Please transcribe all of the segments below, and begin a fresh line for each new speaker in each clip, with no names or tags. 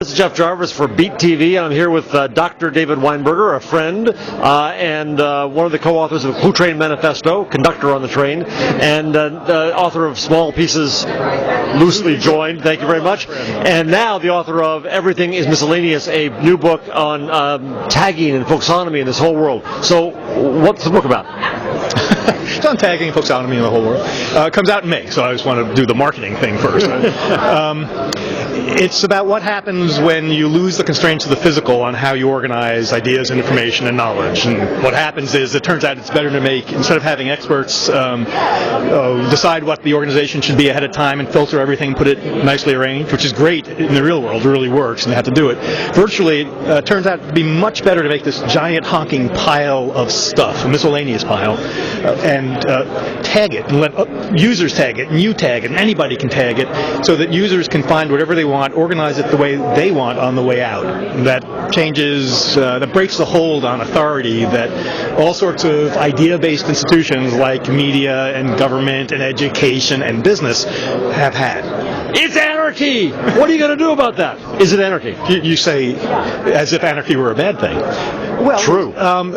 This is Jeff Jarvis for Beat TV, and I'm here with Dr. David Weinberger, a friend, and one of the co-authors of Blue Train Manifesto, conductor on the train, and author of Small Pieces Loosely Joined, thank you very much, and now the author of Everything is Miscellaneous, a new book on tagging and folksonomy in this whole world. So, what's the book about?
It's on tagging, folksonomy in the whole world. It comes out in May, so I just want to do the marketing thing first. It's about what happens when you lose the constraints of the physical on how you organize ideas, information, and knowledge. And what happens is, it turns out it's better to make, instead of having experts decide what the organization should be ahead of time and filter everything, put it nicely arranged, which is great in the real world, it really works, and they have to do it. Virtually, it turns out to be much better to make this giant honking pile of stuff, a miscellaneous pile, and tag it, and let users tag it, and you tag it, and anybody can tag it, so that users can find whatever they want, organize it the way they want on the way out. That changes, that breaks the hold on authority that all sorts of idea-based institutions like media and government and education and business have had.
It's anarchy! What are you going to do about that? Is it anarchy?
You say as if anarchy were a bad thing. Well,
true.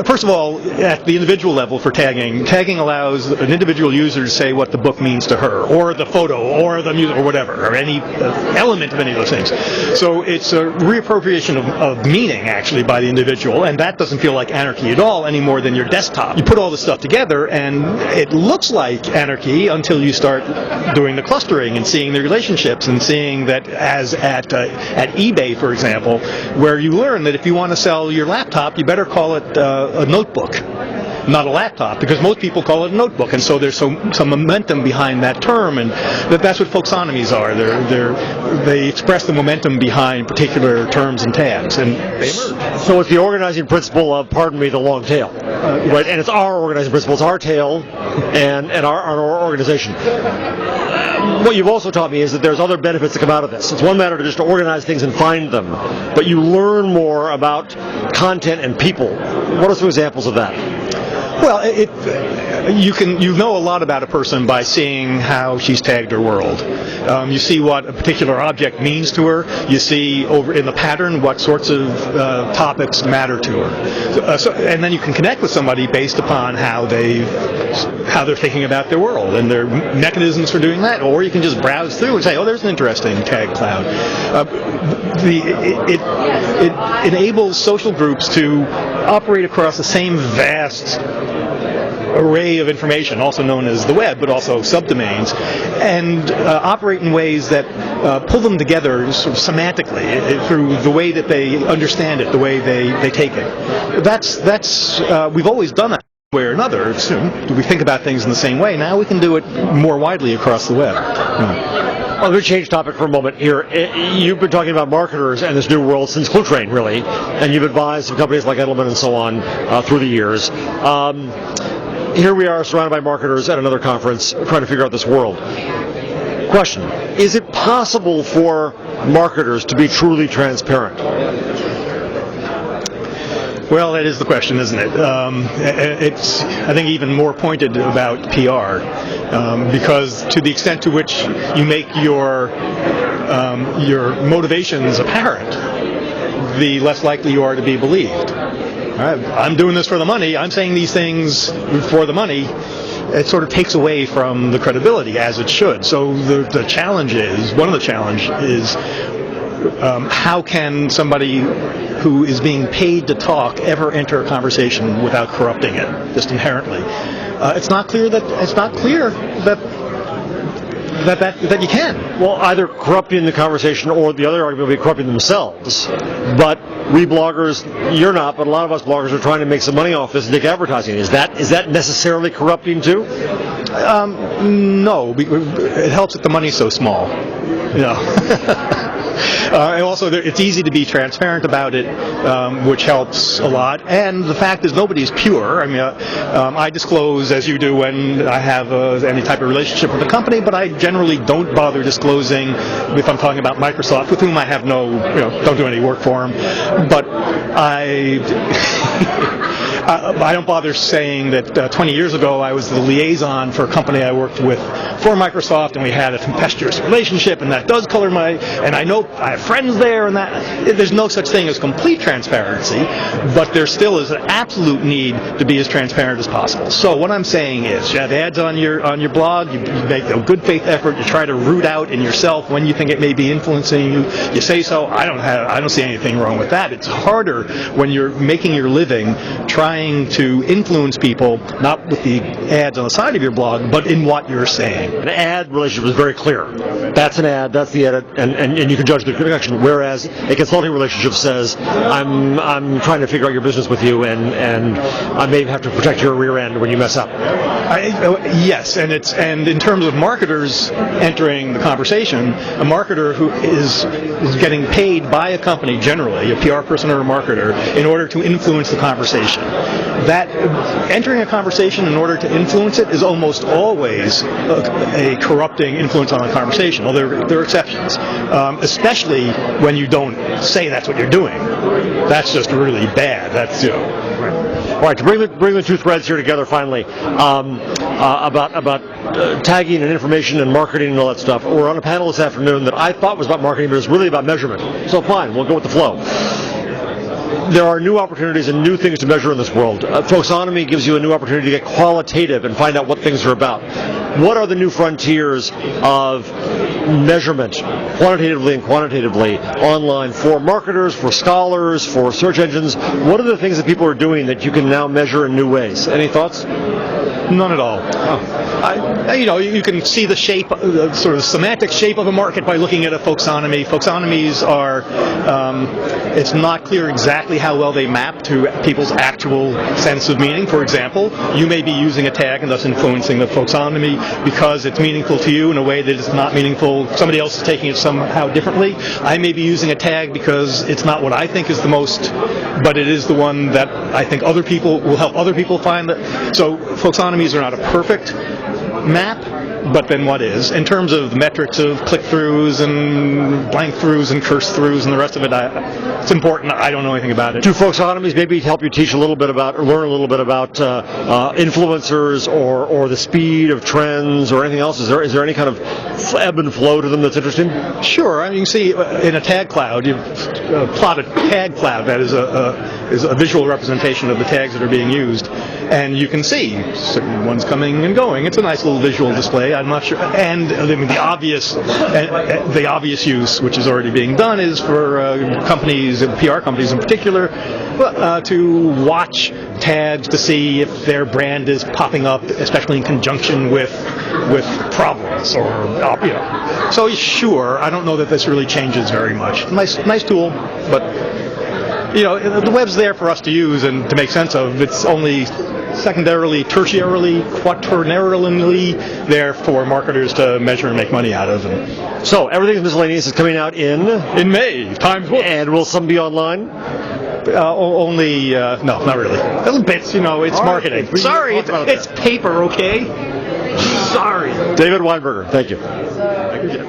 First of all, at the individual level for tagging allows an individual user to say what the book means to her, or the photo, or the music, or whatever, or any element of any of those things. So it's a reappropriation of meaning, actually, by the individual, and that doesn't feel like anarchy at all any more than your desktop. You put all this stuff together, and it looks like anarchy until you start doing the clustering and seeing the relationships and seeing that, as at eBay, for example, where you learn that if you want to sell your laptop, you better call it a notebook, not a laptop, because most people call it a notebook, and so there's some momentum behind that term, and that's what folksonomies are. They express the momentum behind particular terms and tags, and they emerge.
So it's the organizing principle of, pardon me, the long tail, right? And it's our organizing principle, it's our tail, and our organization. What you've also taught me is that there's other benefits that come out of this. It's one matter to just organize things and find them, but you learn more about content and people. What are some examples of that?
Well, you know a lot about a person by seeing how she's tagged her world. You see what a particular object means to her. You see over in the pattern what sorts of topics matter to her. And then you can connect with somebody based upon how they're thinking about their world and their mechanisms for doing that. Or you can just browse through and say, oh, there's an interesting tag cloud. It enables social groups to operate across the same vast array of information, also known as the web, but also subdomains, and operate in ways that pull them together sort of semantically through the way that they understand it, the way they take it. That's we've always done that one way or another. We think about things in the same way. Now we can do it more widely across the web.
Well, let me change topic for a moment here. You've been talking about marketers and this new world since Blue Train, really, and you've advised some companies like Edelman and so on through the years. Here we are surrounded by marketers at another conference trying to figure out this world. Question, is it possible for marketers to be truly transparent?
Well, that is the question, isn't it? It's, I think, even more pointed about PR, because to the extent to which you make your motivations apparent, the less likely you are to be believed. I'm doing this for the money. I'm saying these things for the money. It sort of takes away from the credibility, as it should. So the challenge is, one of the challenge is, how can somebody who is being paid to talk ever enter a conversation without corrupting it, just inherently? It's not clear that you can.
Well, either corrupting the conversation or the other argument would be corrupting themselves. But we bloggers, you're not, but a lot of us bloggers are trying to make some money off this dick advertising. Is that necessarily corrupting too?
No, it helps that the money's so small. And also, it's easy to be transparent about it, which helps a lot. And the fact is, nobody's pure. I mean, I disclose, as you do, when I have any type of relationship with a company, but I generally don't bother disclosing if I'm talking about Microsoft, with whom I have don't do any work for them. But I don't bother saying that 20 years ago I was the liaison for a company I worked with for Microsoft, and we had a tempestuous relationship, and that does color and I know I have friends there, and that there's no such thing as complete transparency, but there still is an absolute need to be as transparent as possible. So what I'm saying is, you have ads on your blog, you make a good faith effort, you try to root out in yourself when you think it may be influencing you. You say so. I don't see anything wrong with that. It's harder when you're making your living trying to influence people, not with the ads on the side of your blog, but in what you're saying.
An ad relationship is very clear. That's an ad, that's the edit, and you can judge the connection. Whereas a consulting relationship says, I'm trying to figure out your business with you, and I may have to protect your rear end when you mess up.
Yes, and in terms of marketers entering the conversation, a marketer who is getting paid by a company, generally a PR person or a marketer, in order to influence the conversation. That entering a conversation in order to influence it is almost always a corrupting influence on the conversation. Well, there are exceptions, especially when you don't say that's what you're doing. That's just really bad. That's
All right, to bring the two threads here together finally, about tagging and information and marketing and all that stuff. We're on a panel this afternoon that I thought was about marketing, but it's really about measurement. So fine, we'll go with the flow. There are new opportunities and new things to measure in this world. Folksonomy gives you a new opportunity to get qualitative and find out what things are about. What are the new frontiers of measurement, quantitatively and quantitatively, online for marketers, for scholars, for search engines? What are the things that people are doing that you can now measure in new ways? Any thoughts?
None at all. You can see the shape, the sort of semantic shape of a market by looking at a folksonomy. Folksonomies are, it's not clear exactly how well they map to people's actual sense of meaning. For example, you may be using a tag and thus influencing the folksonomy because it's meaningful to you in a way that is not meaningful. Somebody else is taking it somehow differently. I may be using a tag because it's not what I think is the most, but it is the one that I think other people will help other people find. So folksonomies are not a perfect map, but then what is? In terms of metrics of click-throughs and blank-throughs and curse-throughs and the rest of it, it's important. I don't know anything about it.
Do folksonomies maybe help you teach a little bit about, or learn a little bit about influencers or the speed of trends or anything else? Is there any kind of ebb and flow to them that's interesting?
Sure. I mean, you see in a tag cloud, you plot a tag cloud that is a visual representation of the tags that are being used, and you can see certain ones coming and going. It's a nice little visual display. I'm not sure. And I mean, the obvious use, which is already being done, is for companies, PR companies in particular, to watch tags to see if their brand is popping up, especially in conjunction with problems or So sure, I don't know that this really changes very much. Nice tool, but the web's there for us to use and to make sense of. It's only secondarily, tertiarily, quaternarily there for marketers to measure and make money out of.
So Everything's Miscellaneous is coming out in
May. And
will some be online?
Only no, not really. Little bits, it's marketing. Sorry, it's paper, okay? Sorry.
David Weinberger, thank you.
Thank you.